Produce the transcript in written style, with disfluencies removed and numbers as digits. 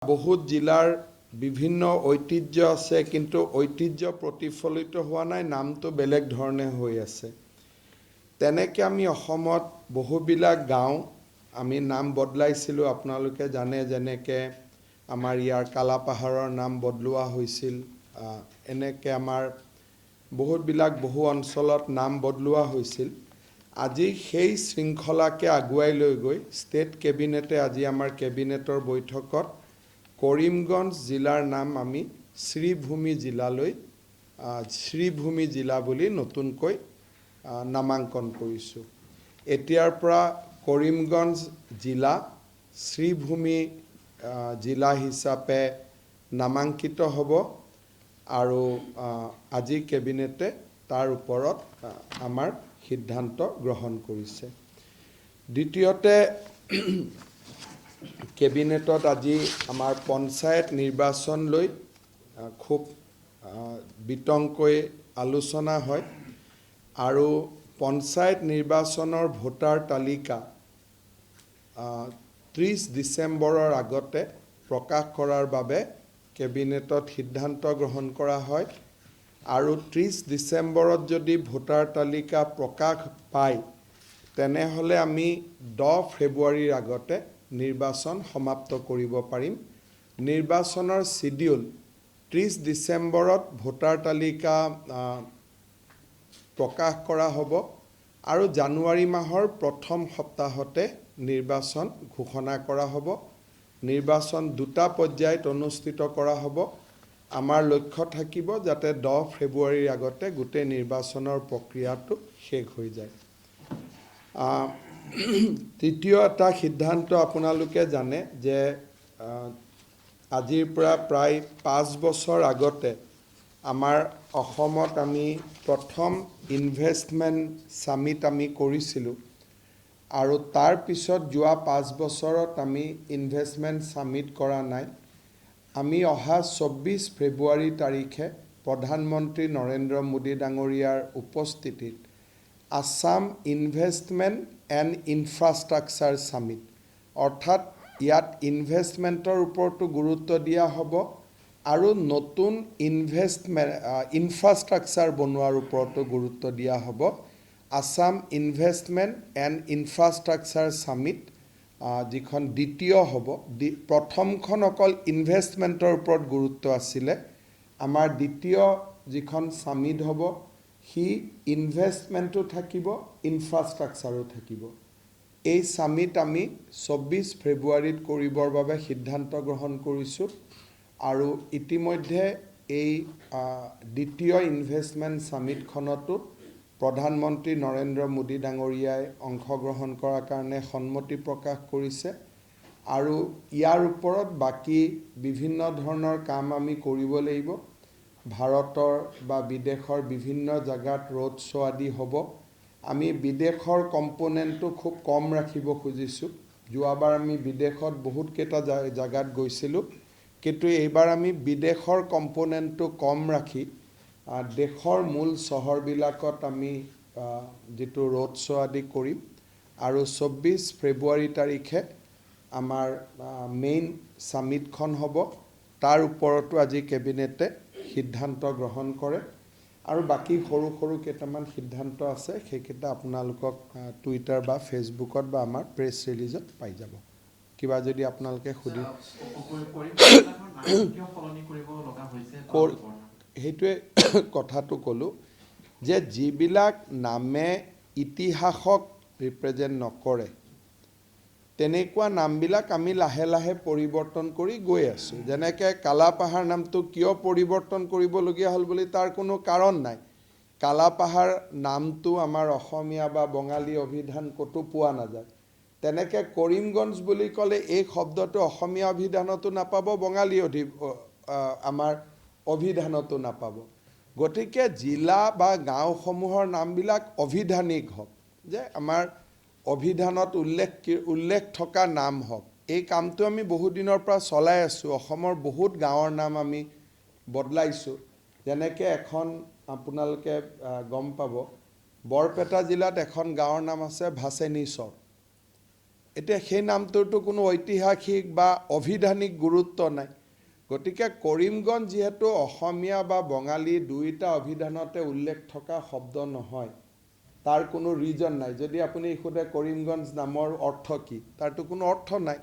বহুত জিলাৰ বিভিন্ন ঐতিহ্য আছে, কিন্তু ঐতিহ্য প্ৰতিফলিত হোৱা নাই, নামটো বেলেগ ধৰণে হৈ আছে। তেনেকৈ আমি অসমত বহুবিলাক গাঁও আমি নাম বদলাইছিলোঁ, আপোনালোকে জানে। যেনেকৈ আমাৰ ইয়াৰ কালাপাহাৰৰ নাম বদলোৱা হৈছিল, এনেকৈ আমাৰ বহুতবিলাক বহু অঞ্চলত নাম বদলোৱা হৈছিল। আজি সেই শৃংখলাকে আগুৱাই লৈ গৈ ষ্টেট কেবিনেটে আজি আমাৰ কেবিনেটৰ বৈঠকত কৰিমগঞ্জ জিলাৰ নাম আমি শ্ৰীভূমি জিলালৈ শ্ৰীভূমি জিলা বুলি নতুনকৈ নামাংকন কৰিছোঁ। এতিয়াৰ পৰা কৰিমগঞ্জ জিলা শ্ৰীভূমি জিলা হিচাপে নামাংকিত হ'ব আৰু আজি কেবিনেটে তাৰ ওপৰত আমাৰ সিদ্ধান্ত গ্ৰহণ কৰিছে। দ্বিতীয়তে, কেবিনেটত আজি আমাৰ পঞ্চায়ত নিৰ্বাচন লৈ খুব বিতংকৈ আলোচনা হয় আৰু পঞ্চায়ত নিৰ্বাচনৰ ভোটাৰ তালিকা 30 ডিচেম্বৰৰ আগতে প্ৰকাশ কৰাৰ বাবে কেবিনেটত সিদ্ধান্ত গ্ৰহণ কৰা হয় আৰু 30 ডিচেম্বৰত যদি ভোটাৰ তালিকা প্ৰকাশ পায় তেনেহ'লে আমি 10 ফেব্ৰুৱাৰীৰ আগতে নিৰ্বাচন সমাপ্ত কৰিব পাৰিম। নিৰ্বাচনৰ চিডিউল 30 ডিচেম্বৰত ভোটাৰ তালিকা প্ৰকাশ কৰা হ'ব আৰু জানুৱাৰী মাহৰ প্ৰথম সপ্তাহতে নিৰ্বাচন ঘোষণা কৰা হ'ব। নিৰ্বাচন 2টা পৰ্যায়ত অনুষ্ঠিত কৰা হ'ব। আমাৰ লক্ষ্য থাকিব যাতে 10 ফেব্ৰুৱাৰীৰ আগতে গোটেই নিৰ্বাচনৰ প্ৰক্ৰিয়াটো শেষ হৈ যায়। তৃতীয় এটা সিদ্ধান্ত আপোনালোকে জানে যে আজিৰ পৰা প্ৰায় 5 বছৰ আগতে আমাৰ অসমত আমি প্ৰথম ইনভেষ্টমেণ্ট ছামিট আমি কৰিছিলোঁ আৰু তাৰ পিছত যোৱা 5 বছৰত আমি ইনভেষ্টমেণ্ট ছামিট কৰা নাই। আমি অহা 24 ফেব্ৰুৱাৰী তাৰিখে প্ৰধানমন্ত্ৰী নৰেন্দ্ৰ মোদী ডাঙৰীয়াৰ উপস্থিতিত Assam investment and infrastructure summit, অৰ্থাৎ ইয়াত ইনভেষ্টমেণ্টৰ ওপৰতো গুৰুত্ব দিয়া হ'ব আৰু নতুন ইনফ্ৰাষ্ট্ৰাকচাৰ বনোৱাৰ ওপৰতো গুৰুত্ব দিয়া হ'ব। Assam investment and infrastructure summit যিখন দ্বিতীয় হ'ব। প্ৰথমখন অকল ইনভেষ্টমেণ্টৰ ওপৰত গুৰুত্ব আছিলে। আমাৰ দ্বিতীয় যিখন ছামিট হ'ব সি ইনভেষ্টমেণ্টো থাকিব, ইনফ্ৰাষ্ট্ৰাকচাৰো থাকিব। এই ছামিট আমি 24 ফেব্ৰুৱাৰীত কৰিবৰ বাবে সিদ্ধান্ত গ্ৰহণ কৰিছোঁ আৰু ইতিমধ্যে এই দ্বিতীয় ইনভেষ্টমেণ্ট ছামিটখনতো প্ৰধানমন্ত্ৰী নৰেন্দ্ৰ মোদী ডাঙৰীয়াই অংশগ্ৰহণ কৰাৰ কাৰণে সন্মতি প্ৰকাশ কৰিছে আৰু ইয়াৰ ওপৰত বাকী বিভিন্ন ধৰণৰ কাম আমি কৰিব লাগিব। ভাৰতৰ বা বিদেশৰ বিভিন্ন জেগাত ৰোড শ্ব' আদি হ'ব। আমি বিদেশৰ কম্পনেণ্টটো খুব কম ৰাখিব খুজিছোঁ। যোৱাবাৰ আমি বিদেশত বহুতকেইটা জেগাত গৈছিলোঁ, কিন্তু এইবাৰ আমি বিদেশৰ কম্পনেণ্টটো কম ৰাখি দেশৰ মূল চহৰবিলাকত আমি যিটো ৰোড শ্ব' আদি কৰিম আৰু 24 ফেব্ৰুৱাৰী তাৰিখে আমাৰ মেইন ছামিটখন হ'ব। তাৰ ওপৰতো আজি কেবিনেটে সিদ্ধান্ত গ্ৰহণ কৰে আৰু বাকী সৰু সৰু কেইটামান সিদ্ধান্ত আছে, সেইকেইটা আপোনালোকক টুইটাৰ বা ফেচবুকত বা আমাৰ প্ৰেছ ৰিলিজত পাই যাব। কিবা যদি আপোনালোকে সেইটোৱে কথাটো ক'লোঁ যে যিবিলাক নামে ইতিহাসক ৰিপ্ৰেজেণ্ট নকৰে তেনেকুৱা নামবিলাক আমি লাহে লাহে পৰিৱৰ্তন কৰি গৈ আছোঁ। যেনেকৈ কালাপাহাৰ নামটো কিয় পৰিৱৰ্তন কৰিবলগীয়া হ'ল বুলি তাৰ কোনো কাৰণ নাই। কালাপাহাৰ নামটো আমাৰ অসমীয়া বা বঙালী অভিধান ক'তো পোৱা নাযায়। তেনেকৈ কৰিমগঞ্জ বুলি ক'লে এই শব্দটো অসমীয়া অভিধানতো নাপাব, বঙালী আমাৰ অভিধানতো নাপাব। গতিকে জিলা বা গাঁওসমূহৰ নামবিলাক অভিধানিক হওক, যে আমাৰ অভিধানত উল্লেখ থকা নাম হওক। এই কামটো আমি বহুদিনৰ পৰা চলাই আছোঁ। অসমৰ বহুত গাঁৱৰ নাম আমি বদলাইছোঁ। যেনেকৈ এখন আপোনালোকে গম পাব, বৰপেটা জিলাত এখন গাঁৱৰ নাম আছে ভাচেনিচৰ। এতিয়া সেই নামটোতো কোনো ঐতিহাসিক বা অভিধানিক গুৰুত্ব নাই গতিকে কৰিমগঞ্জ যিহেতু অসমীয়া বা বঙালী দুইটা অভিধানতে উল্লেখ থকা শব্দ নহয় তাৰ কোনো ৰিজন নাই যদি আপুনি সোধে কৰিমগঞ্জ নামৰ অৰ্থ কি তাৰতো কোনো অৰ্থ নাই